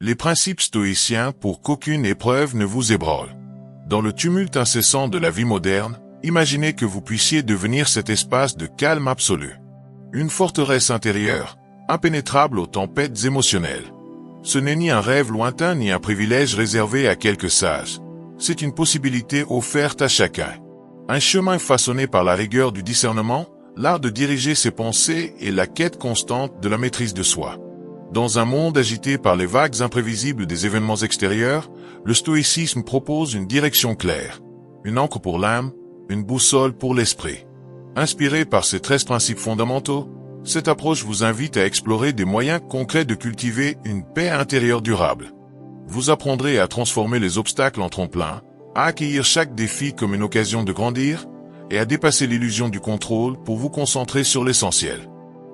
Les principes stoïciens pour qu'aucune épreuve ne vous ébranle. Dans le tumulte incessant de la vie moderne, imaginez que vous puissiez devenir cet espace de calme absolu. Une forteresse intérieure, impénétrable aux tempêtes émotionnelles. Ce n'est ni un rêve lointain ni un privilège réservé à quelques sages. C'est une possibilité offerte à chacun. Un chemin façonné par la rigueur du discernement, l'art de diriger ses pensées et la quête constante de la maîtrise de soi. Dans un monde agité par les vagues imprévisibles des événements extérieurs, le stoïcisme propose une direction claire. Une encre pour l'âme, une boussole pour l'esprit. Inspiré par ces 13 principes fondamentaux, cette approche vous invite à explorer des moyens concrets de cultiver une paix intérieure durable. Vous apprendrez à transformer les obstacles en tremplin, à accueillir chaque défi comme une occasion de grandir, et à dépasser l'illusion du contrôle pour vous concentrer sur l'essentiel.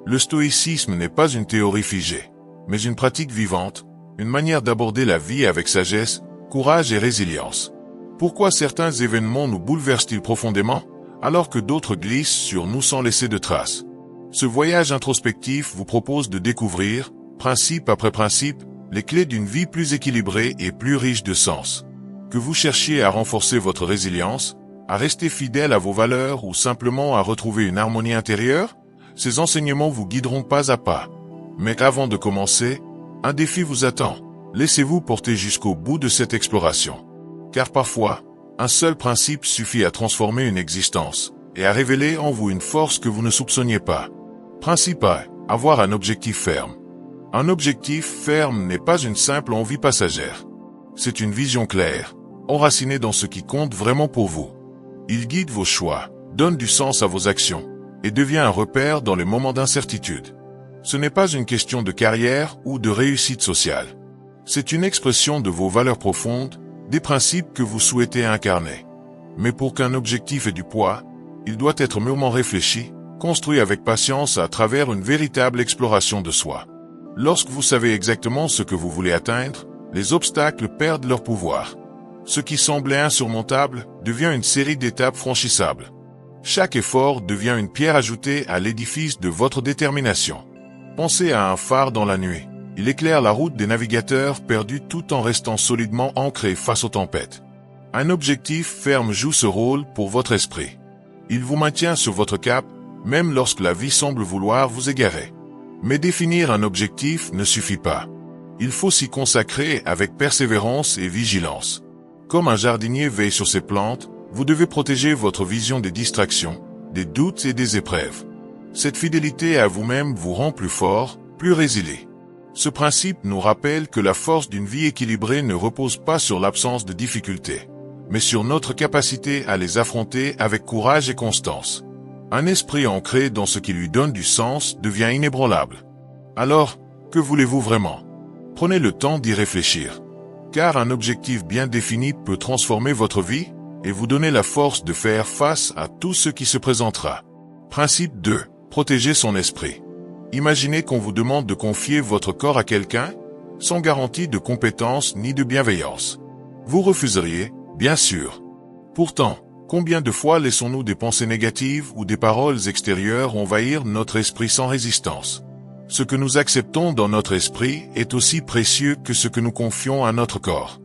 Le stoïcisme n'est pas une théorie figée, mais une pratique vivante, une manière d'aborder la vie avec sagesse, courage et résilience. Pourquoi certains événements nous bouleversent-ils profondément, alors que d'autres glissent sur nous sans laisser de traces? Ce voyage introspectif vous propose de découvrir, principe après principe, les clés d'une vie plus équilibrée et plus riche de sens. Que vous cherchiez à renforcer votre résilience, à rester fidèle à vos valeurs ou simplement à retrouver une harmonie intérieure, ces enseignements vous guideront pas à pas. Mais avant de commencer, un défi vous attend. Laissez-vous porter jusqu'au bout de cette exploration. Car parfois, un seul principe suffit à transformer une existence et à révéler en vous une force que vous ne soupçonniez pas. Principe 1. Avoir un objectif ferme. Un objectif ferme n'est pas une simple envie passagère. C'est une vision claire, enracinée dans ce qui compte vraiment pour vous. Il guide vos choix, donne du sens à vos actions et devient un repère dans les moments d'incertitude. Ce n'est pas une question de carrière ou de réussite sociale. C'est une expression de vos valeurs profondes, des principes que vous souhaitez incarner. Mais pour qu'un objectif ait du poids, il doit être mûrement réfléchi, construit avec patience à travers une véritable exploration de soi. Lorsque vous savez exactement ce que vous voulez atteindre, les obstacles perdent leur pouvoir. Ce qui semblait insurmontable devient une série d'étapes franchissables. Chaque effort devient une pierre ajoutée à l'édifice de votre détermination. Pensez à un phare dans la nuit. Il éclaire la route des navigateurs perdus tout en restant solidement ancrés face aux tempêtes. Un objectif ferme joue ce rôle pour votre esprit. Il vous maintient sur votre cap, même lorsque la vie semble vouloir vous égarer. Mais définir un objectif ne suffit pas. Il faut s'y consacrer avec persévérance et vigilance. Comme un jardinier veille sur ses plantes, vous devez protéger votre vision des distractions, des doutes et des épreuves. Cette fidélité à vous-même vous rend plus fort, plus résilient. Ce principe nous rappelle que la force d'une vie équilibrée ne repose pas sur l'absence de difficultés, mais sur notre capacité à les affronter avec courage et constance. Un esprit ancré dans ce qui lui donne du sens devient inébranlable. Alors, que voulez-vous vraiment? Prenez le temps d'y réfléchir. Car un objectif bien défini peut transformer votre vie et vous donner la force de faire face à tout ce qui se présentera. Principe 2. Protéger son esprit. Imaginez qu'on vous demande de confier votre corps à quelqu'un, sans garantie de compétence ni de bienveillance. Vous refuseriez, bien sûr. Pourtant, combien de fois laissons-nous des pensées négatives ou des paroles extérieures envahir notre esprit sans résistance? Ce que nous acceptons dans notre esprit est aussi précieux que ce que nous confions à notre corps.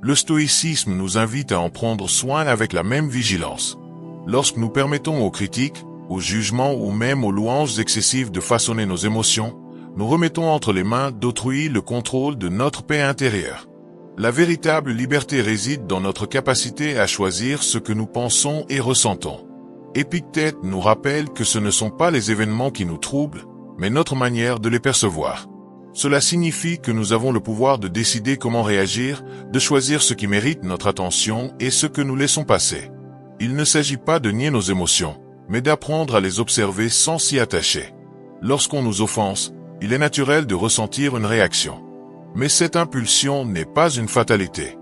Le stoïcisme nous invite à en prendre soin avec la même vigilance. Lorsque nous permettons aux critiques, aux jugements ou même aux louanges excessives de façonner nos émotions, nous remettons entre les mains d'autrui le contrôle de notre paix intérieure. La véritable liberté réside dans notre capacité à choisir ce que nous pensons et ressentons. Épictète nous rappelle que ce ne sont pas les événements qui nous troublent, mais notre manière de les percevoir. Cela signifie que nous avons le pouvoir de décider comment réagir, de choisir ce qui mérite notre attention et ce que nous laissons passer. Il ne s'agit pas de nier nos émotions, mais d'apprendre à les observer sans s'y attacher. Lorsqu'on nous offense, il est naturel de ressentir une réaction. Mais cette impulsion n'est pas une fatalité.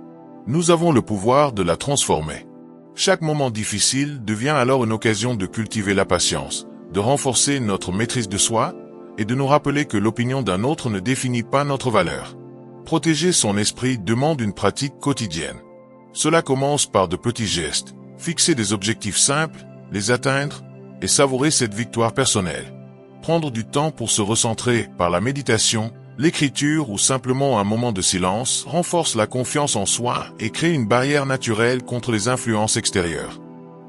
Nous avons le pouvoir de la transformer. Chaque moment difficile devient alors une occasion de cultiver la patience, de renforcer notre maîtrise de soi, et de nous rappeler que l'opinion d'un autre ne définit pas notre valeur. Protéger son esprit demande une pratique quotidienne. Cela commence par de petits gestes, fixer des objectifs simples, les atteindre, et savourer cette victoire personnelle. Prendre du temps pour se recentrer par la méditation, L'écriture ou simplement un moment de silence renforce la confiance en soi et crée une barrière naturelle contre les influences extérieures.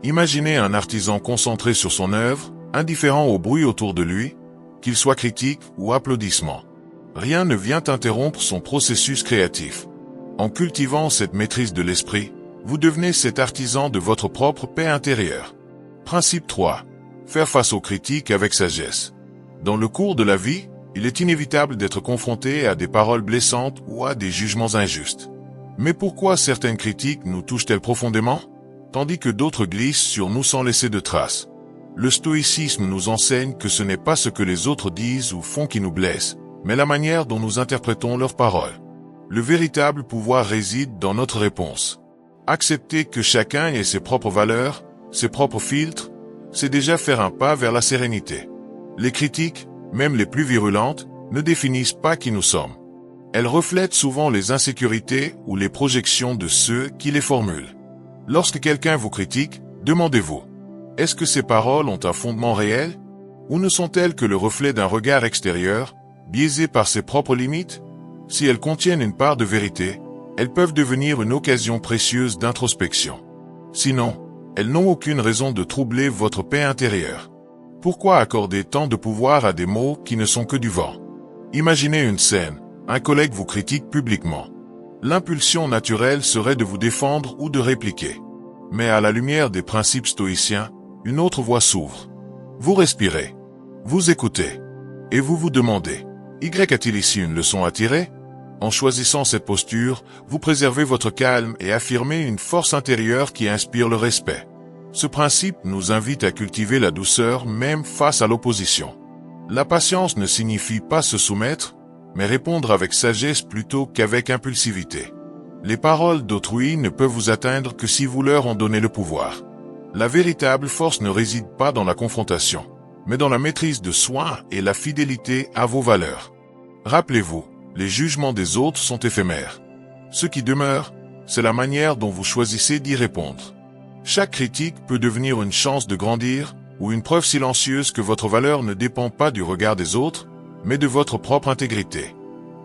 Imaginez un artisan concentré sur son œuvre, indifférent au bruit autour de lui, qu'il soit critique ou applaudissement. Rien ne vient interrompre son processus créatif. En cultivant cette maîtrise de l'esprit, vous devenez cet artisan de votre propre paix intérieure. Principe 3. Faire face aux critiques avec sagesse. Dans le cours de la vie, il est inévitable d'être confronté à des paroles blessantes ou à des jugements injustes. Mais pourquoi certaines critiques nous touchent-elles profondément, tandis que d'autres glissent sur nous sans laisser de traces? Le stoïcisme nous enseigne que ce n'est pas ce que les autres disent ou font qui nous blesse, mais la manière dont nous interprétons leurs paroles. Le véritable pouvoir réside dans notre réponse. Accepter que chacun ait ses propres valeurs, ses propres filtres, c'est déjà faire un pas vers la sérénité. Les critiques, même les plus virulentes, ne définissent pas qui nous sommes. Elles reflètent souvent les insécurités ou les projections de ceux qui les formulent. Lorsque quelqu'un vous critique, demandez-vous, est-ce que ces paroles ont un fondement réel? Ou ne sont-elles que le reflet d'un regard extérieur, biaisé par ses propres limites? Si elles contiennent une part de vérité, elles peuvent devenir une occasion précieuse d'introspection. Sinon, elles n'ont aucune raison de troubler votre paix intérieure. Pourquoi accorder tant de pouvoir à des mots qui ne sont que du vent? Imaginez une scène, un collègue vous critique publiquement. L'impulsion naturelle serait de vous défendre ou de répliquer. Mais à la lumière des principes stoïciens, une autre voie s'ouvre. Vous respirez, vous écoutez, et vous vous demandez, a-t-il ici une leçon à tirer? En choisissant cette posture, vous préservez votre calme et affirmez une force intérieure qui inspire le respect. Ce principe nous invite à cultiver la douceur même face à l'opposition. La patience ne signifie pas se soumettre, mais répondre avec sagesse plutôt qu'avec impulsivité. Les paroles d'autrui ne peuvent vous atteindre que si vous leur en donnez le pouvoir. La véritable force ne réside pas dans la confrontation, mais dans la maîtrise de soi et la fidélité à vos valeurs. Rappelez-vous, les jugements des autres sont éphémères. Ce qui demeure, c'est la manière dont vous choisissez d'y répondre. Chaque critique peut devenir une chance de grandir, ou une preuve silencieuse que votre valeur ne dépend pas du regard des autres, mais de votre propre intégrité.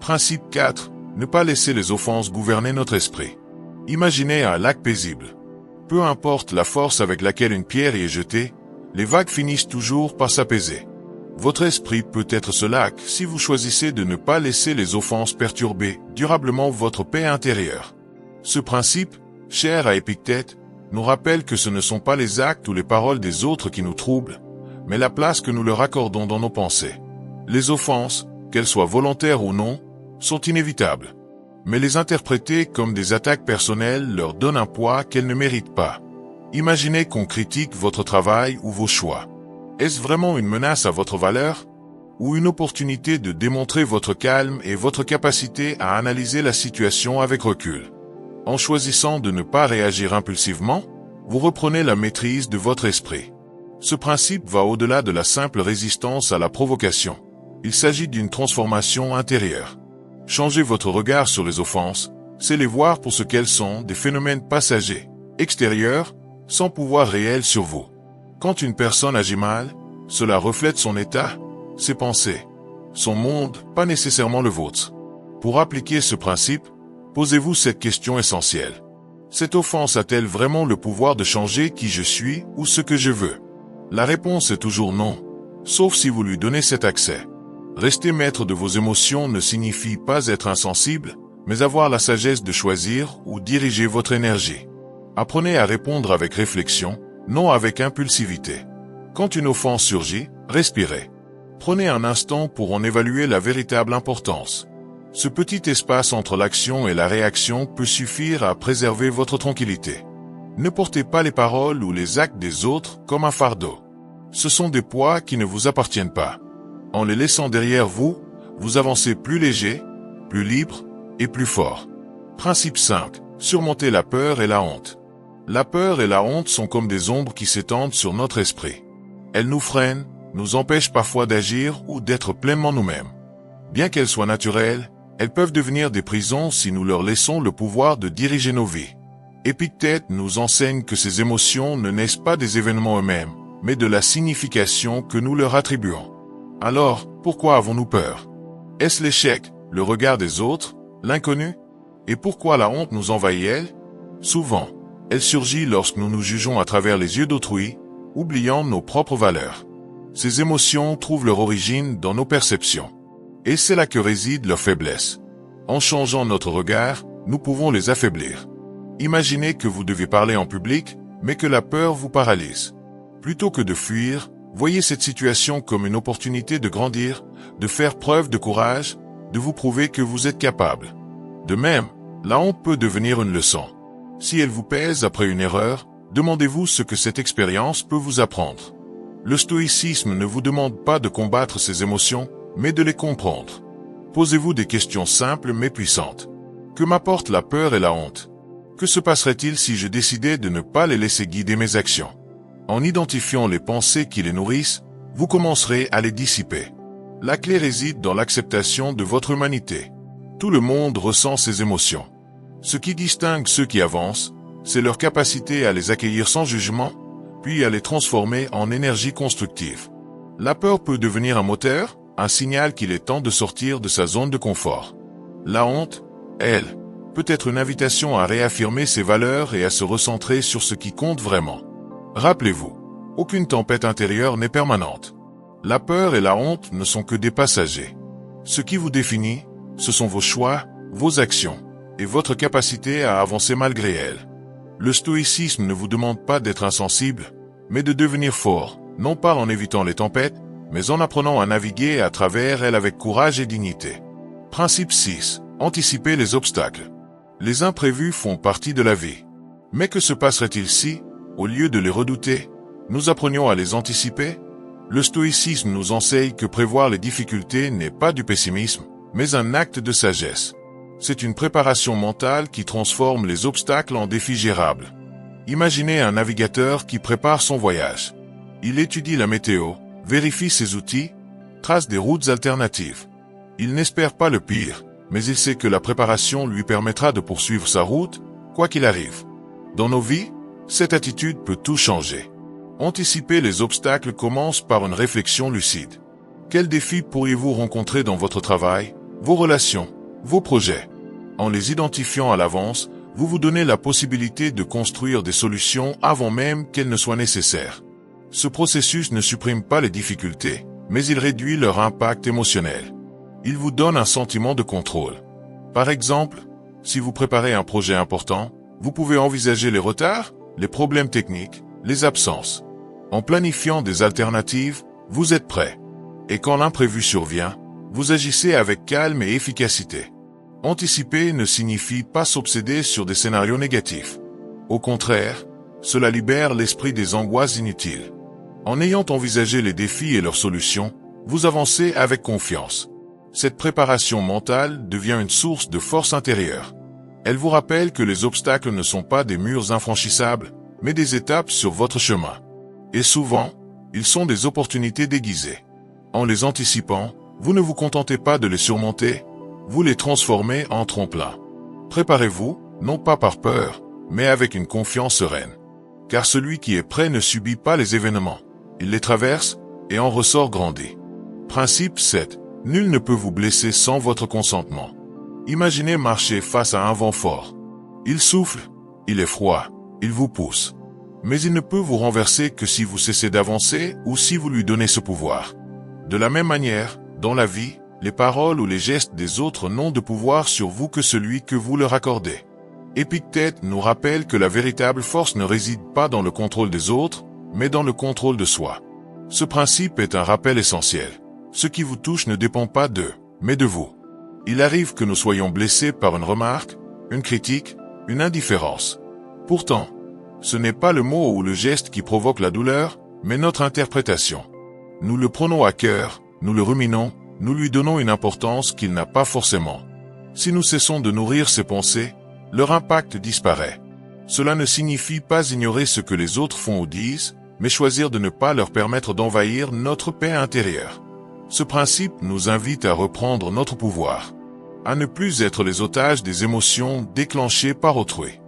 Principe 4. Ne pas laisser les offenses gouverner notre esprit. Imaginez un lac paisible. Peu importe la force avec laquelle une pierre y est jetée, les vagues finissent toujours par s'apaiser. Votre esprit peut être ce lac si vous choisissez de ne pas laisser les offenses perturber durablement votre paix intérieure. Ce principe, cher à Épictète, nous rappelle que ce ne sont pas les actes ou les paroles des autres qui nous troublent, mais la place que nous leur accordons dans nos pensées. Les offenses, qu'elles soient volontaires ou non, sont inévitables. Mais les interpréter comme des attaques personnelles leur donne un poids qu'elles ne méritent pas. Imaginez qu'on critique votre travail ou vos choix. Est-ce vraiment une menace à votre valeur? Ou une opportunité de démontrer votre calme et votre capacité à analyser la situation avec recul? En choisissant de ne pas réagir impulsivement, vous reprenez la maîtrise de votre esprit. Ce principe va au-delà de la simple résistance à la provocation. Il s'agit d'une transformation intérieure. Changez votre regard sur les offenses, c'est les voir pour ce qu'elles sont, des phénomènes passagers, extérieurs, sans pouvoir réel sur vous. Quand une personne agit mal, cela reflète son état, ses pensées, son monde, pas nécessairement le vôtre. Pour appliquer ce principe, posez-vous cette question essentielle. Cette offense a-t-elle vraiment le pouvoir de changer qui je suis ou ce que je veux? La réponse est toujours non, sauf si vous lui donnez cet accès. Rester maître de vos émotions ne signifie pas être insensible, mais avoir la sagesse de choisir ou diriger votre énergie. Apprenez à répondre avec réflexion, non avec impulsivité. Quand une offense surgit, respirez. Prenez un instant pour en évaluer la véritable importance. Ce petit espace entre l'action et la réaction peut suffire à préserver votre tranquillité. Ne portez pas les paroles ou les actes des autres comme un fardeau. Ce sont des poids qui ne vous appartiennent pas. En les laissant derrière vous, vous avancez plus léger, plus libre et plus fort. Principe 5. Surmonter la peur et la honte. La peur et la honte sont comme des ombres qui s'étendent sur notre esprit. Elles nous freinent, nous empêchent parfois d'agir ou d'être pleinement nous-mêmes. Bien qu'elles soient naturelles, elles peuvent devenir des prisons si nous leur laissons le pouvoir de diriger nos vies. Épictète nous enseigne que ces émotions ne naissent pas des événements eux-mêmes, mais de la signification que nous leur attribuons. Alors, pourquoi avons-nous peur? Est-ce l'échec, le regard des autres, l'inconnu? Et pourquoi la honte nous envahit-elle? Souvent, elle surgit lorsque nous nous jugeons à travers les yeux d'autrui, oubliant nos propres valeurs. Ces émotions trouvent leur origine dans nos perceptions. Et c'est là que réside leur faiblesse. En changeant notre regard, nous pouvons les affaiblir. Imaginez que vous devez parler en public, mais que la peur vous paralyse. Plutôt que de fuir, voyez cette situation comme une opportunité de grandir, de faire preuve de courage, de vous prouver que vous êtes capable. De même, la honte peut devenir une leçon. Si elle vous pèse après une erreur, demandez-vous ce que cette expérience peut vous apprendre. Le stoïcisme ne vous demande pas de combattre ces émotions, mais de les comprendre. Posez-vous des questions simples mais puissantes. Que m'apportent la peur et la honte? Que se passerait-il si je décidais de ne pas les laisser guider mes actions? En identifiant les pensées qui les nourrissent, vous commencerez à les dissiper. La clé réside dans l'acceptation de votre humanité. Tout le monde ressent ces émotions. Ce qui distingue ceux qui avancent, c'est leur capacité à les accueillir sans jugement, puis à les transformer en énergie constructive. La peur peut devenir un moteur, un signal qu'il est temps de sortir de sa zone de confort. La honte, elle, peut être une invitation à réaffirmer ses valeurs et à se recentrer sur ce qui compte vraiment. Rappelez-vous, aucune tempête intérieure n'est permanente. La peur et la honte ne sont que des passagers. Ce qui vous définit, ce sont vos choix, vos actions, et votre capacité à avancer malgré elles. Le stoïcisme ne vous demande pas d'être insensible, mais de devenir fort, non pas en évitant les tempêtes, mais en apprenant à naviguer à travers elles avec courage et dignité. Principe 6. Anticiper les obstacles. Les imprévus font partie de la vie. Mais que se passerait-il si, au lieu de les redouter, nous apprenions à les anticiper? Le stoïcisme nous enseigne que prévoir les difficultés n'est pas du pessimisme, mais un acte de sagesse. C'est une préparation mentale qui transforme les obstacles en défis gérables. Imaginez un navigateur qui prépare son voyage. Il étudie la météo, vérifie ses outils, trace des routes alternatives. Il n'espère pas le pire, mais il sait que la préparation lui permettra de poursuivre sa route, quoi qu'il arrive. Dans nos vies, cette attitude peut tout changer. Anticiper les obstacles commence par une réflexion lucide. Quels défis pourriez-vous rencontrer dans votre travail, vos relations, vos projets? En les identifiant à l'avance, vous vous donnez la possibilité de construire des solutions avant même qu'elles ne soient nécessaires. Ce processus ne supprime pas les difficultés, mais il réduit leur impact émotionnel. Il vous donne un sentiment de contrôle. Par exemple, si vous préparez un projet important, vous pouvez envisager les retards, les problèmes techniques, les absences. En planifiant des alternatives, vous êtes prêt. Et quand l'imprévu survient, vous agissez avec calme et efficacité. Anticiper ne signifie pas s'obséder sur des scénarios négatifs. Au contraire, cela libère l'esprit des angoisses inutiles. En ayant envisagé les défis et leurs solutions, vous avancez avec confiance. Cette préparation mentale devient une source de force intérieure. Elle vous rappelle que les obstacles ne sont pas des murs infranchissables, mais des étapes sur votre chemin. Et souvent, ils sont des opportunités déguisées. En les anticipant, vous ne vous contentez pas de les surmonter, vous les transformez en tremplin. Préparez-vous, non pas par peur, mais avec une confiance sereine. Car celui qui est prêt ne subit pas les événements. Il les traverse et en ressort grandi. Principe 7. Nul ne peut vous blesser sans votre consentement. Imaginez marcher face à un vent fort. Il souffle, il est froid, il vous pousse. Mais il ne peut vous renverser que si vous cessez d'avancer ou si vous lui donnez ce pouvoir. De la même manière, dans la vie, les paroles ou les gestes des autres n'ont de pouvoir sur vous que celui que vous leur accordez. Épictète nous rappelle que la véritable force ne réside pas dans le contrôle des autres, mais dans le contrôle de soi. Ce principe est un rappel essentiel. Ce qui vous touche ne dépend pas d'eux, mais de vous. Il arrive que nous soyons blessés par une remarque, une critique, une indifférence. Pourtant, ce n'est pas le mot ou le geste qui provoque la douleur, mais notre interprétation. Nous le prenons à cœur, nous le ruminons, nous lui donnons une importance qu'il n'a pas forcément. Si nous cessons de nourrir ces pensées, leur impact disparaît. Cela ne signifie pas ignorer ce que les autres font ou disent, mais choisir de ne pas leur permettre d'envahir notre paix intérieure. Ce principe nous invite à reprendre notre pouvoir, à ne plus être les otages des émotions déclenchées par autrui,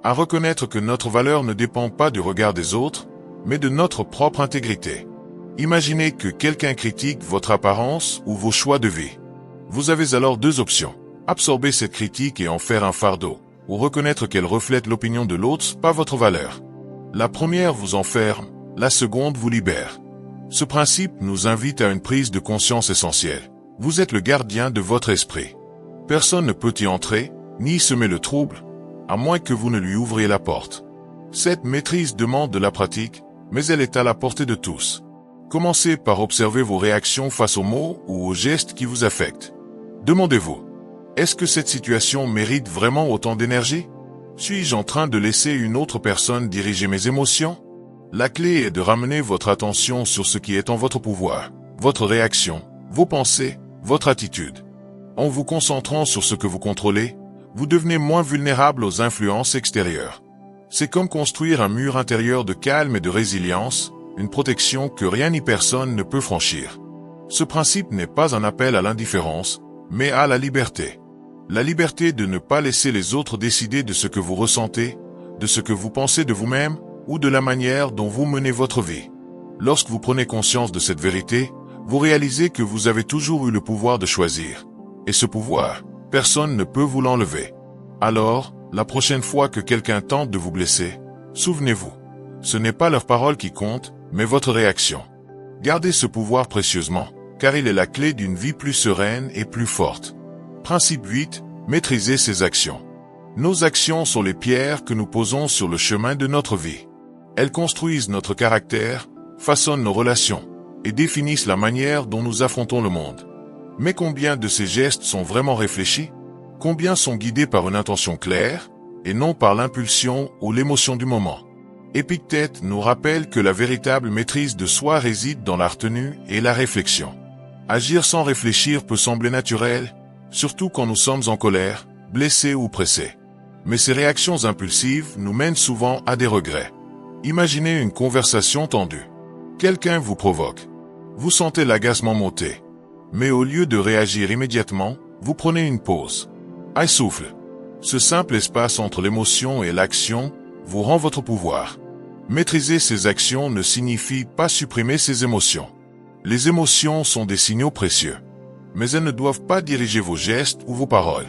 à reconnaître que notre valeur ne dépend pas du regard des autres, mais de notre propre intégrité. Imaginez que quelqu'un critique votre apparence ou vos choix de vie. Vous avez alors deux options. Absorber cette critique et en faire un fardeau, ou reconnaître qu'elle reflète l'opinion de l'autre, pas votre valeur. La première vous enferme, la seconde vous libère. Ce principe nous invite à une prise de conscience essentielle. Vous êtes le gardien de votre esprit. Personne ne peut y entrer, ni semer le trouble, à moins que vous ne lui ouvriez la porte. Cette maîtrise demande de la pratique, mais elle est à la portée de tous. Commencez par observer vos réactions face aux mots ou aux gestes qui vous affectent. Demandez-vous, est-ce que cette situation mérite vraiment autant d'énergie? Suis-je en train de laisser une autre personne diriger mes émotions? La clé est de ramener votre attention sur ce qui est en votre pouvoir, votre réaction, vos pensées, votre attitude. En vous concentrant sur ce que vous contrôlez, vous devenez moins vulnérable aux influences extérieures. C'est comme construire un mur intérieur de calme et de résilience, une protection que rien ni personne ne peut franchir. Ce principe n'est pas un appel à l'indifférence, mais à la liberté. La liberté de ne pas laisser les autres décider de ce que vous ressentez, de ce que vous pensez de vous-même, ou de la manière dont vous menez votre vie. Lorsque vous prenez conscience de cette vérité, vous réalisez que vous avez toujours eu le pouvoir de choisir. Et ce pouvoir, personne ne peut vous l'enlever. Alors, la prochaine fois que quelqu'un tente de vous blesser, souvenez-vous, ce n'est pas leur parole qui compte, mais votre réaction. Gardez ce pouvoir précieusement, car il est la clé d'une vie plus sereine et plus forte. Principe 8. Maîtriser ses actions. Nos actions sont les pierres que nous posons sur le chemin de notre vie. Elles construisent notre caractère, façonnent nos relations, et définissent la manière dont nous affrontons le monde. Mais combien de ces gestes sont vraiment réfléchis? Combien sont guidés par une intention claire, et non par l'impulsion ou l'émotion du moment? Épictète nous rappelle que la véritable maîtrise de soi réside dans la retenue et la réflexion. Agir sans réfléchir peut sembler naturel, surtout quand nous sommes en colère, blessés ou pressés. Mais ces réactions impulsives nous mènent souvent à des regrets. Imaginez une conversation tendue. Quelqu'un vous provoque. Vous sentez l'agacement monter. Mais au lieu de réagir immédiatement, vous prenez une pause. Un souffle. Ce simple espace entre l'émotion et l'action vous rend votre pouvoir. Maîtriser ces actions ne signifie pas supprimer ces émotions. Les émotions sont des signaux précieux. Mais elles ne doivent pas diriger vos gestes ou vos paroles.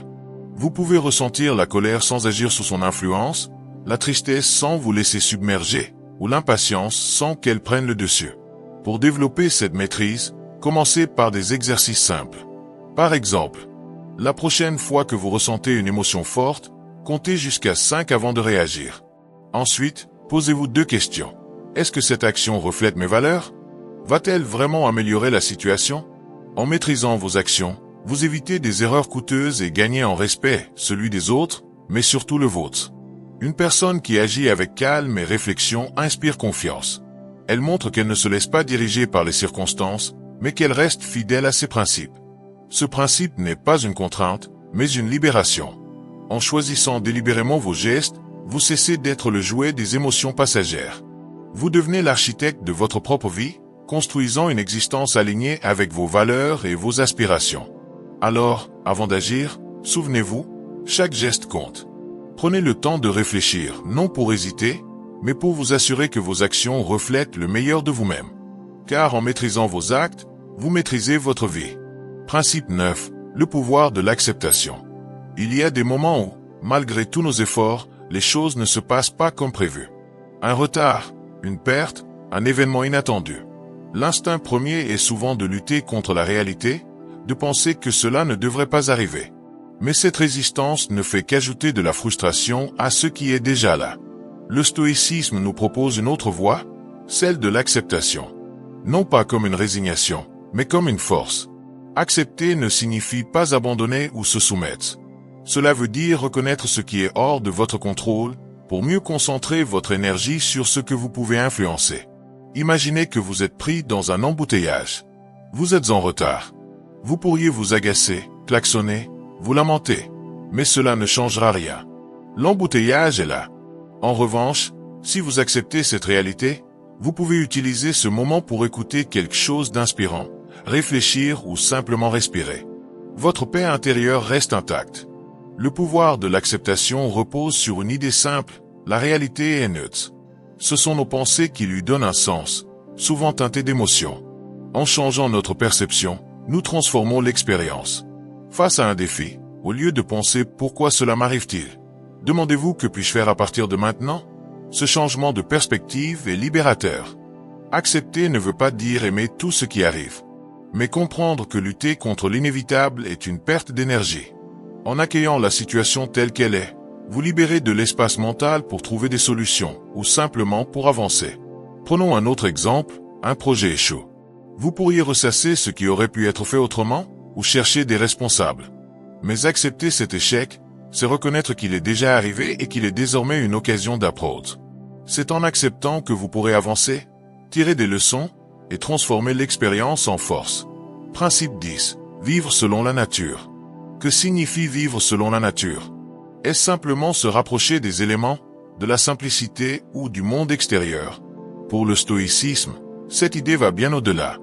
Vous pouvez ressentir la colère sans agir sous son influence, la tristesse sans vous laisser submerger, ou l'impatience sans qu'elle prenne le dessus. Pour développer cette maîtrise, commencez par des exercices simples. Par exemple, la prochaine fois que vous ressentez une émotion forte, comptez jusqu'à 5 avant de réagir. Ensuite, posez-vous 2 questions. Est-ce que cette action reflète mes valeurs? Va-t-elle vraiment améliorer la situation? En maîtrisant vos actions, vous évitez des erreurs coûteuses et gagnez en respect, celui des autres, mais surtout le vôtre. Une personne qui agit avec calme et réflexion inspire confiance. Elle montre qu'elle ne se laisse pas diriger par les circonstances, mais qu'elle reste fidèle à ses principes. Ce principe n'est pas une contrainte, mais une libération. En choisissant délibérément vos gestes, vous cessez d'être le jouet des émotions passagères. Vous devenez l'architecte de votre propre vie, construisant une existence alignée avec vos valeurs et vos aspirations. Alors, avant d'agir, souvenez-vous, chaque geste compte. Prenez le temps de réfléchir, non pour hésiter, mais pour vous assurer que vos actions reflètent le meilleur de vous-même. Car en maîtrisant vos actes, vous maîtrisez votre vie. Principe 9. Le pouvoir de l'acceptation. Il y a des moments où, malgré tous nos efforts, les choses ne se passent pas comme prévu. Un retard, une perte, un événement inattendu. L'instinct premier est souvent de lutter contre la réalité, de penser que cela ne devrait pas arriver. Mais cette résistance ne fait qu'ajouter de la frustration à ce qui est déjà là. Le stoïcisme nous propose une autre voie, celle de l'acceptation. Non pas comme une résignation, mais comme une force. Accepter ne signifie pas abandonner ou se soumettre. Cela veut dire reconnaître ce qui est hors de votre contrôle, pour mieux concentrer votre énergie sur ce que vous pouvez influencer. Imaginez que vous êtes pris dans un embouteillage. Vous êtes en retard. Vous pourriez vous agacer, klaxonner, vous lamenter. Mais cela ne changera rien. L'embouteillage est là. En revanche, si vous acceptez cette réalité, vous pouvez utiliser ce moment pour écouter quelque chose d'inspirant, réfléchir ou simplement respirer. Votre paix intérieure reste intacte. Le pouvoir de l'acceptation repose sur une idée simple, la réalité est neutre. Ce sont nos pensées qui lui donnent un sens, souvent teinté d'émotions. En changeant notre perception, nous transformons l'expérience. Face à un défi, au lieu de penser pourquoi cela m'arrive-t-il, demandez-vous que puis-je faire à partir de maintenant? Ce changement de perspective est libérateur. Accepter ne veut pas dire aimer tout ce qui arrive, mais comprendre que lutter contre l'inévitable est une perte d'énergie. En accueillant la situation telle qu'elle est, vous libérez de l'espace mental pour trouver des solutions, ou simplement pour avancer. Prenons un autre exemple, un projet échoue. Vous pourriez ressasser ce qui aurait pu être fait autrement, ou chercher des responsables. Mais accepter cet échec, c'est reconnaître qu'il est déjà arrivé et qu'il est désormais une occasion d'approche. C'est en acceptant que vous pourrez avancer, tirer des leçons, et transformer l'expérience en force. Principe 10. Vivre selon la nature. Que signifie vivre selon la nature? Est-ce simplement se rapprocher des éléments, de la simplicité ou du monde extérieur? Pour le stoïcisme, cette idée va bien au-delà.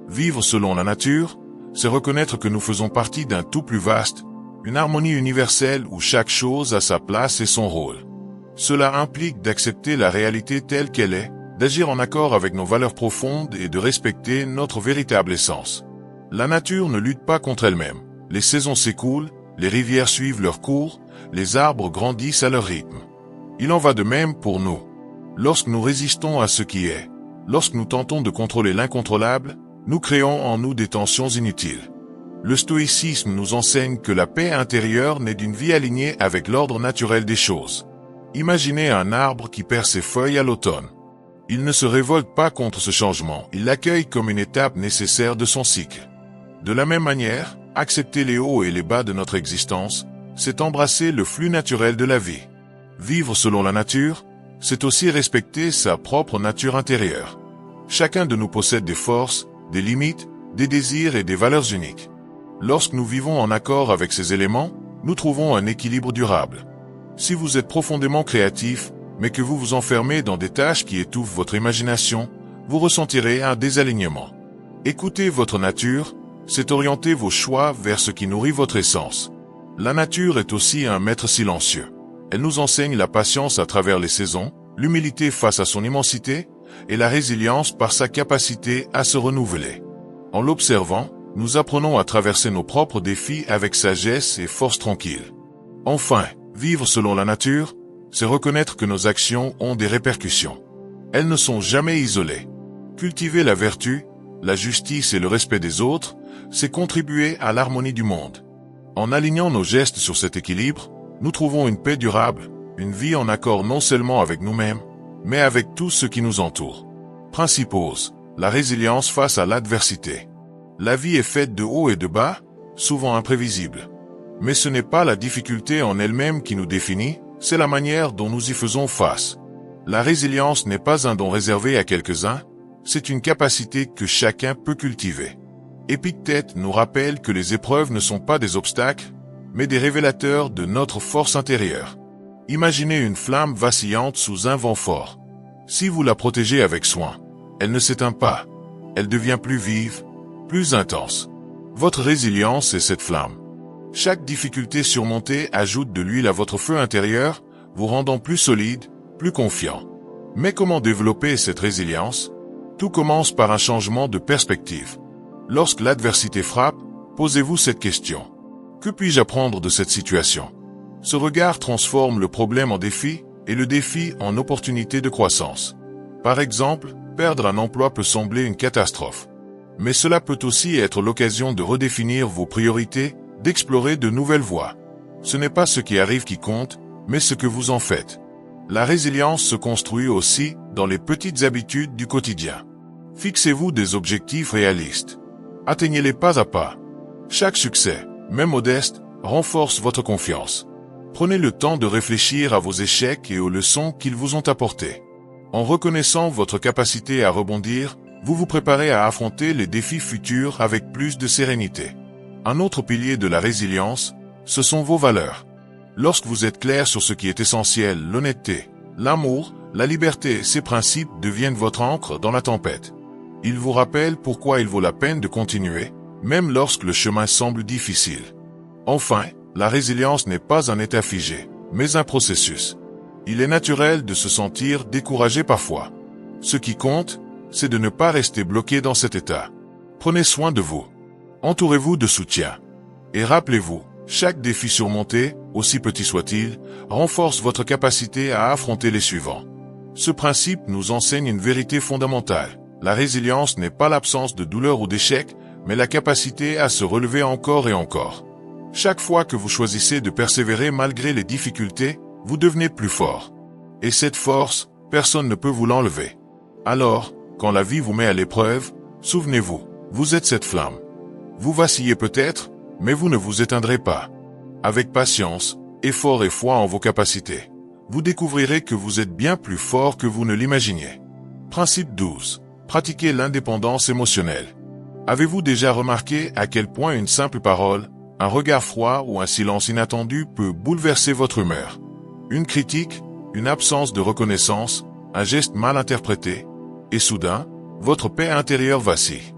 Vivre selon la nature, c'est reconnaître que nous faisons partie d'un tout plus vaste, une harmonie universelle où chaque chose a sa place et son rôle. Cela implique d'accepter la réalité telle qu'elle est, d'agir en accord avec nos valeurs profondes et de respecter notre véritable essence. La nature ne lutte pas contre elle-même. Les saisons s'écoulent, les rivières suivent leur cours, les arbres grandissent à leur rythme. Il en va de même pour nous. Lorsque nous résistons à ce qui est, lorsque nous tentons de contrôler l'incontrôlable, nous créons en nous des tensions inutiles. Le stoïcisme nous enseigne que la paix intérieure naît d'une vie alignée avec l'ordre naturel des choses. Imaginez un arbre qui perd ses feuilles à l'automne. Il ne se révolte pas contre ce changement, il l'accueille comme une étape nécessaire de son cycle. De la même manière, accepter les hauts et les bas de notre existence, c'est embrasser le flux naturel de la vie. Vivre selon la nature, c'est aussi respecter sa propre nature intérieure. Chacun de nous possède des forces, des limites, des désirs et des valeurs uniques. Lorsque nous vivons en accord avec ces éléments, nous trouvons un équilibre durable. Si vous êtes profondément créatif, mais que vous vous enfermez dans des tâches qui étouffent votre imagination, vous ressentirez un désalignement. Écoutez votre nature, c'est orienter vos choix vers ce qui nourrit votre essence. La nature est aussi un maître silencieux. Elle nous enseigne la patience à travers les saisons, l'humilité face à son immensité, et la résilience par sa capacité à se renouveler. En l'observant, nous apprenons à traverser nos propres défis avec sagesse et force tranquille. Enfin, vivre selon la nature, c'est reconnaître que nos actions ont des répercussions. Elles ne sont jamais isolées. Cultiver la vertu, la justice et le respect des autres, c'est contribuer à l'harmonie du monde. En alignant nos gestes sur cet équilibre, nous trouvons une paix durable, une vie en accord non seulement avec nous-mêmes, mais avec tout ce qui nous entoure. Principose, la résilience face à l'adversité. La vie est faite de hauts et de bas, souvent imprévisibles. Mais ce n'est pas la difficulté en elle-même qui nous définit, c'est la manière dont nous y faisons face. La résilience n'est pas un don réservé à quelques-uns, c'est une capacité que chacun peut cultiver. Épictète nous rappelle que les épreuves ne sont pas des obstacles, mais des révélateurs de notre force intérieure. Imaginez une flamme vacillante sous un vent fort. Si vous la protégez avec soin, elle ne s'éteint pas. Elle devient plus vive, plus intense. Votre résilience est cette flamme. Chaque difficulté surmontée ajoute de l'huile à votre feu intérieur, vous rendant plus solide, plus confiant. Mais comment développer cette résilience? Tout commence par un changement de perspective. Lorsque l'adversité frappe, posez-vous cette question. Que puis-je apprendre de cette situation? Ce regard transforme le problème en défi et le défi en opportunité de croissance. Par exemple, perdre un emploi peut sembler une catastrophe. Mais cela peut aussi être l'occasion de redéfinir vos priorités, d'explorer de nouvelles voies. Ce n'est pas ce qui arrive qui compte, mais ce que vous en faites. La résilience se construit aussi dans les petites habitudes du quotidien. Fixez-vous des objectifs réalistes. Atteignez-les pas à pas. Chaque succès, même modeste, renforce votre confiance. Prenez le temps de réfléchir à vos échecs et aux leçons qu'ils vous ont apportées. En reconnaissant votre capacité à rebondir, vous vous préparez à affronter les défis futurs avec plus de sérénité. Un autre pilier de la résilience, ce sont vos valeurs. Lorsque vous êtes clair sur ce qui est essentiel, l'honnêteté, l'amour, la liberté, ces principes deviennent votre ancre dans la tempête. Ils vous rappellent pourquoi il vaut la peine de continuer, même lorsque le chemin semble difficile. Enfin, la résilience n'est pas un état figé, mais un processus. Il est naturel de se sentir découragé parfois. Ce qui compte, c'est de ne pas rester bloqué dans cet état. Prenez soin de vous. Entourez-vous de soutien. Et rappelez-vous, chaque défi surmonté, aussi petit soit-il, renforce votre capacité à affronter les suivants. Ce principe nous enseigne une vérité fondamentale. La résilience n'est pas l'absence de douleur ou d'échec, mais la capacité à se relever encore et encore. Chaque fois que vous choisissez de persévérer malgré les difficultés, vous devenez plus fort. Et cette force, personne ne peut vous l'enlever. Alors, quand la vie vous met à l'épreuve, souvenez-vous, vous êtes cette flamme. Vous vacillez peut-être, mais vous ne vous éteindrez pas. Avec patience, effort et foi en vos capacités, vous découvrirez que vous êtes bien plus fort que vous ne l'imaginiez. Principe 12. Pratiquez l'indépendance émotionnelle. Avez-vous déjà remarqué à quel point une simple parole, un regard froid ou un silence inattendu peut bouleverser votre humeur? Une critique, une absence de reconnaissance, un geste mal interprété, et soudain, votre paix intérieure vacille.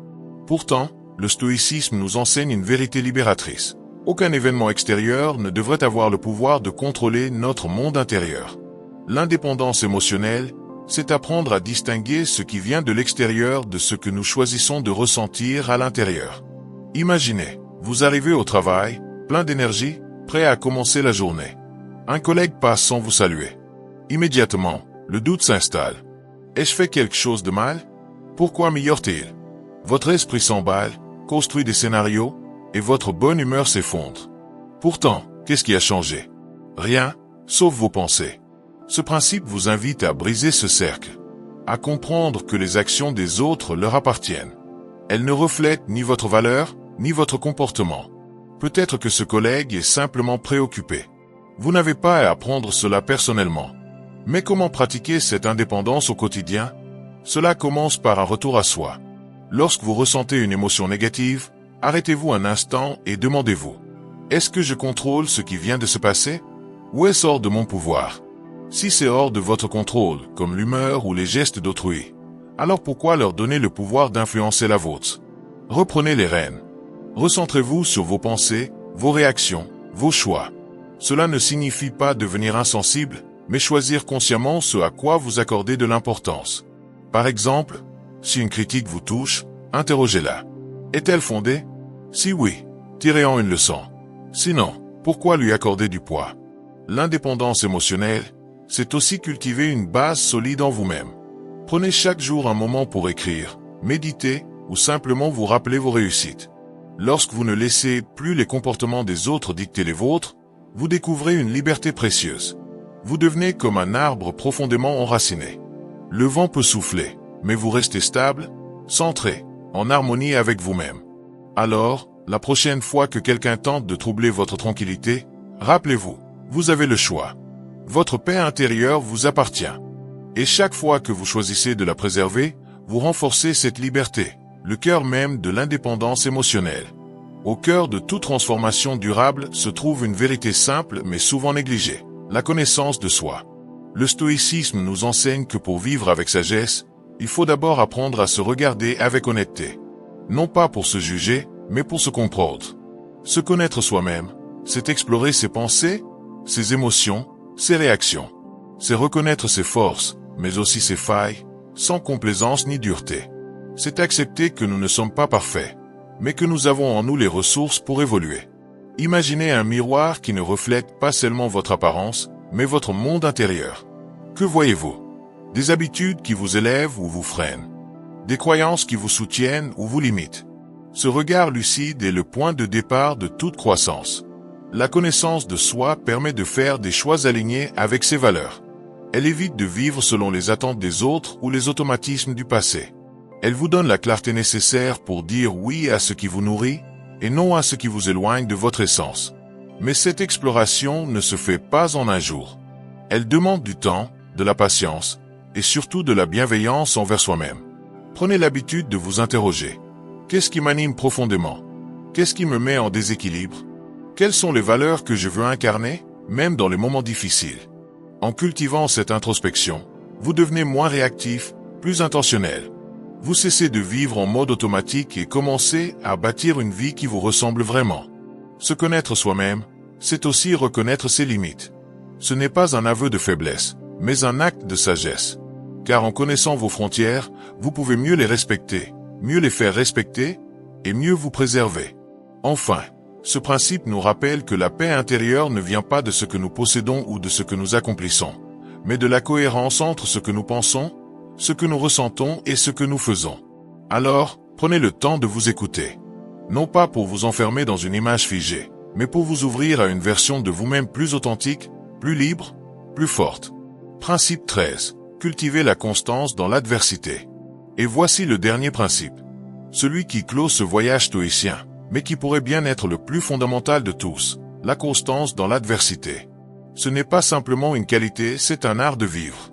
Pourtant, le stoïcisme nous enseigne une vérité libératrice. Aucun événement extérieur ne devrait avoir le pouvoir de contrôler notre monde intérieur. L'indépendance émotionnelle, c'est apprendre à distinguer ce qui vient de l'extérieur de ce que nous choisissons de ressentir à l'intérieur. Imaginez, vous arrivez au travail, plein d'énergie, prêt à commencer la journée. Un collègue passe sans vous saluer. Immédiatement, le doute s'installe. Ai-je fait quelque chose de mal? Pourquoi m'ignore-t-il? Votre esprit s'emballe, construit des scénarios, et votre bonne humeur s'effondre. Pourtant, qu'est-ce qui a changé? Rien, sauf vos pensées. Ce principe vous invite à briser ce cercle, à comprendre que les actions des autres leur appartiennent. Elles ne reflètent ni votre valeur, ni votre comportement. Peut-être que ce collègue est simplement préoccupé. Vous n'avez pas à prendre cela personnellement. Mais comment pratiquer cette indépendance au quotidien? Cela commence par un retour à soi. Lorsque vous ressentez une émotion négative, arrêtez-vous un instant et demandez-vous: est-ce que je contrôle ce qui vient de se passer? Ou est-ce hors de mon pouvoir? Si c'est hors de votre contrôle, comme l'humeur ou les gestes d'autrui, alors pourquoi leur donner le pouvoir d'influencer la vôtre? Reprenez les rênes. Recentrez-vous sur vos pensées, vos réactions, vos choix. Cela ne signifie pas devenir insensible, mais choisir consciemment ce à quoi vous accordez de l'importance. Par exemple, si une critique vous touche, interrogez-la. Est-elle fondée? Si oui, tirez en une leçon. Sinon, pourquoi lui accorder du poids? L'indépendance émotionnelle, c'est aussi cultiver une base solide en vous-même. Prenez chaque jour un moment pour écrire, méditer ou simplement vous rappeler vos réussites. Lorsque vous ne laissez plus les comportements des autres dicter les vôtres, vous découvrez une liberté précieuse. Vous devenez comme un arbre profondément enraciné. Le vent peut souffler, mais vous restez stable, centré, en harmonie avec vous-même. Alors, la prochaine fois que quelqu'un tente de troubler votre tranquillité, rappelez-vous, vous avez le choix. Votre paix intérieure vous appartient. Et chaque fois que vous choisissez de la préserver, vous renforcez cette liberté, le cœur même de l'indépendance émotionnelle. Au cœur de toute transformation durable se trouve une vérité simple mais souvent négligée, la connaissance de soi. Le stoïcisme nous enseigne que pour vivre avec sagesse, il faut d'abord apprendre à se regarder avec honnêteté. Non pas pour se juger, mais pour se comprendre. Se connaître soi-même, c'est explorer ses pensées, ses émotions, ses réactions. C'est reconnaître ses forces, mais aussi ses failles, sans complaisance ni dureté. C'est accepter que nous ne sommes pas parfaits, mais que nous avons en nous les ressources pour évoluer. Imaginez un miroir qui ne reflète pas seulement votre apparence, mais votre monde intérieur. Que voyez-vous? Des habitudes qui vous élèvent ou vous freinent? Des croyances qui vous soutiennent ou vous limitent? Ce regard lucide est le point de départ de toute croissance. La connaissance de soi permet de faire des choix alignés avec ses valeurs. Elle évite de vivre selon les attentes des autres ou les automatismes du passé. Elle vous donne la clarté nécessaire pour dire oui à ce qui vous nourrit et non à ce qui vous éloigne de votre essence. Mais cette exploration ne se fait pas en un jour. Elle demande du temps, de la patience et surtout de la bienveillance envers soi-même. Prenez l'habitude de vous interroger. Qu'est-ce qui m'anime profondément? Qu'est-ce qui me met en déséquilibre? Quelles sont les valeurs que je veux incarner, même dans les moments difficiles? En cultivant cette introspection, vous devenez moins réactif, plus intentionnel. Vous cessez de vivre en mode automatique et commencez à bâtir une vie qui vous ressemble vraiment. Se connaître soi-même, c'est aussi reconnaître ses limites. Ce n'est pas un aveu de faiblesse, mais un acte de sagesse. Car en connaissant vos frontières, vous pouvez mieux les respecter, mieux les faire respecter et mieux vous préserver. Enfin, Ce principe nous rappelle que la paix intérieure ne vient pas de ce que nous possédons ou de ce que nous accomplissons, mais de la cohérence entre ce que nous pensons, ce que nous ressentons et ce que nous faisons. Alors, prenez le temps de vous écouter. Non pas pour vous enfermer dans une image figée, mais pour vous ouvrir à une version de vous-même plus authentique, plus libre, plus forte. Principe 13. Cultivez la constance dans l'adversité. Et voici le dernier principe. Celui qui clôt ce voyage stoïcien, mais qui pourrait bien être le plus fondamental de tous, la constance dans l'adversité. Ce n'est pas simplement une qualité, c'est un art de vivre.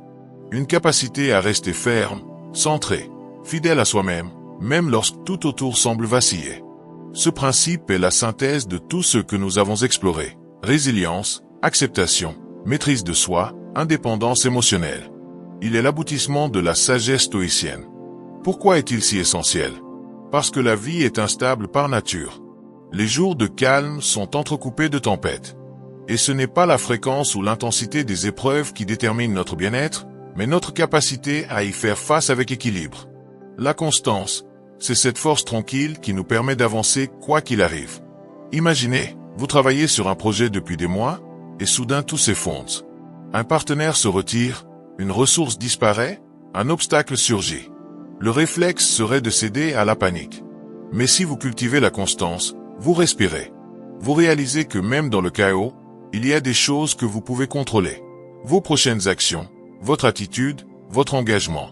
Une capacité à rester ferme, centré, fidèle à soi-même, même lorsque tout autour semble vaciller. Ce principe est la synthèse de tout ce que nous avons exploré. Résilience, acceptation, maîtrise de soi, indépendance émotionnelle. Il est l'aboutissement de la sagesse stoïcienne. Pourquoi est-il si essentiel? Parce que la vie est instable par nature. Les jours de calme sont entrecoupés de tempêtes. Et ce n'est pas la fréquence ou l'intensité des épreuves qui détermine notre bien-être, mais notre capacité à y faire face avec équilibre. La constance, c'est cette force tranquille qui nous permet d'avancer quoi qu'il arrive. Imaginez, vous travaillez sur un projet depuis des mois, et soudain tout s'effondre. Un partenaire se retire, une ressource disparaît, un obstacle surgit. Le réflexe serait de céder à la panique. Mais si vous cultivez la constance, vous respirez. Vous réalisez que même dans le chaos, il y a des choses que vous pouvez contrôler. Vos prochaines actions, votre attitude, votre engagement.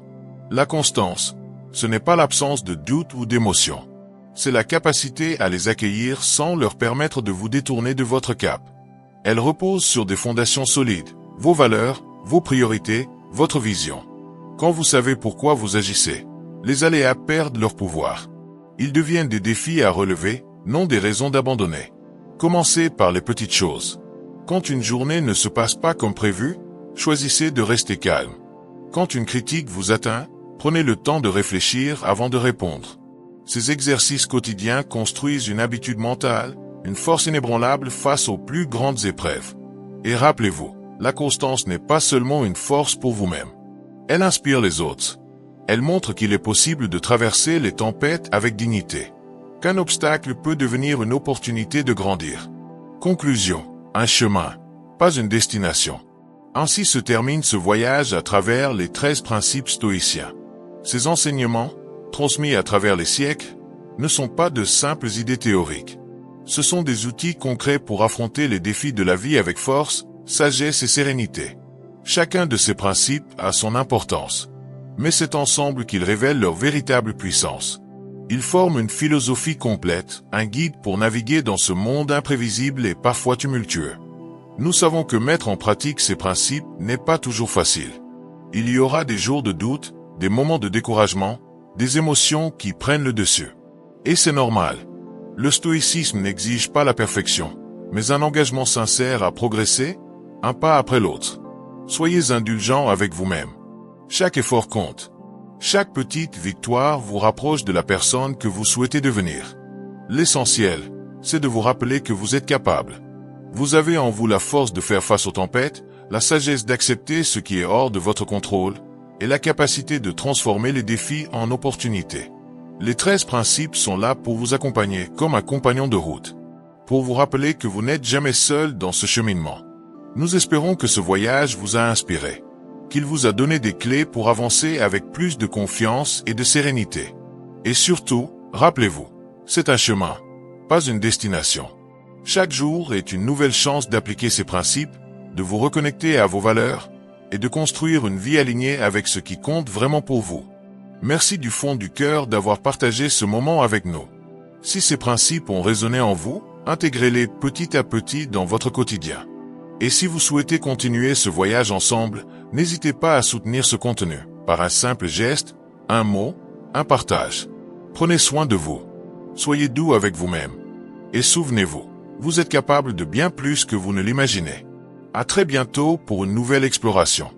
La constance, ce n'est pas l'absence de doute ou d'émotion. C'est la capacité à les accueillir sans leur permettre de vous détourner de votre cap. Elle repose sur des fondations solides, vos valeurs, vos priorités, votre vision. Quand vous savez pourquoi vous agissez, les aléas perdent leur pouvoir. Ils deviennent des défis à relever, non des raisons d'abandonner. Commencez par les petites choses. Quand une journée ne se passe pas comme prévu, choisissez de rester calme. Quand une critique vous atteint, prenez le temps de réfléchir avant de répondre. Ces exercices quotidiens construisent une habitude mentale, une force inébranlable face aux plus grandes épreuves. Et rappelez-vous, la constance n'est pas seulement une force pour vous-même. Elle inspire les autres. Elle montre qu'il est possible de traverser les tempêtes avec dignité. Qu'un obstacle peut devenir une opportunité de grandir. Conclusion. Un chemin, pas une destination. Ainsi se termine ce voyage à travers les 13 principes stoïciens. Ces enseignements, transmis à travers les siècles, ne sont pas de simples idées théoriques. Ce sont des outils concrets pour affronter les défis de la vie avec force, sagesse et sérénité. Chacun de ces principes a son importance. Mais c'est ensemble qu'ils révèlent leur véritable puissance. Ils forment une philosophie complète, un guide pour naviguer dans ce monde imprévisible et parfois tumultueux. Nous savons que mettre en pratique ces principes n'est pas toujours facile. Il y aura des jours de doute, des moments de découragement, des émotions qui prennent le dessus. Et c'est normal. Le stoïcisme n'exige pas la perfection, mais un engagement sincère à progresser, un pas après l'autre. Soyez indulgents avec vous-même. Chaque effort compte. Chaque petite victoire vous rapproche de la personne que vous souhaitez devenir. L'essentiel, c'est de vous rappeler que vous êtes capable. Vous avez en vous la force de faire face aux tempêtes, la sagesse d'accepter ce qui est hors de votre contrôle, et la capacité de transformer les défis en opportunités. Les 13 principes sont là pour vous accompagner comme un compagnon de route. Pour vous rappeler que vous n'êtes jamais seul dans ce cheminement. Nous espérons que ce voyage vous a inspiré. Qu'il vous a donné des clés pour avancer avec plus de confiance et de sérénité. Et surtout, rappelez-vous, c'est un chemin, pas une destination. Chaque jour est une nouvelle chance d'appliquer ces principes, de vous reconnecter à vos valeurs, et de construire une vie alignée avec ce qui compte vraiment pour vous. Merci du fond du cœur d'avoir partagé ce moment avec nous. Si ces principes ont résonné en vous, intégrez-les petit à petit dans votre quotidien. Et si vous souhaitez continuer ce voyage ensemble, n'hésitez pas à soutenir ce contenu, par un simple geste, un mot, un partage. Prenez soin de vous. Soyez doux avec vous-même. Et souvenez-vous, vous êtes capable de bien plus que vous ne l'imaginez. À très bientôt pour une nouvelle exploration.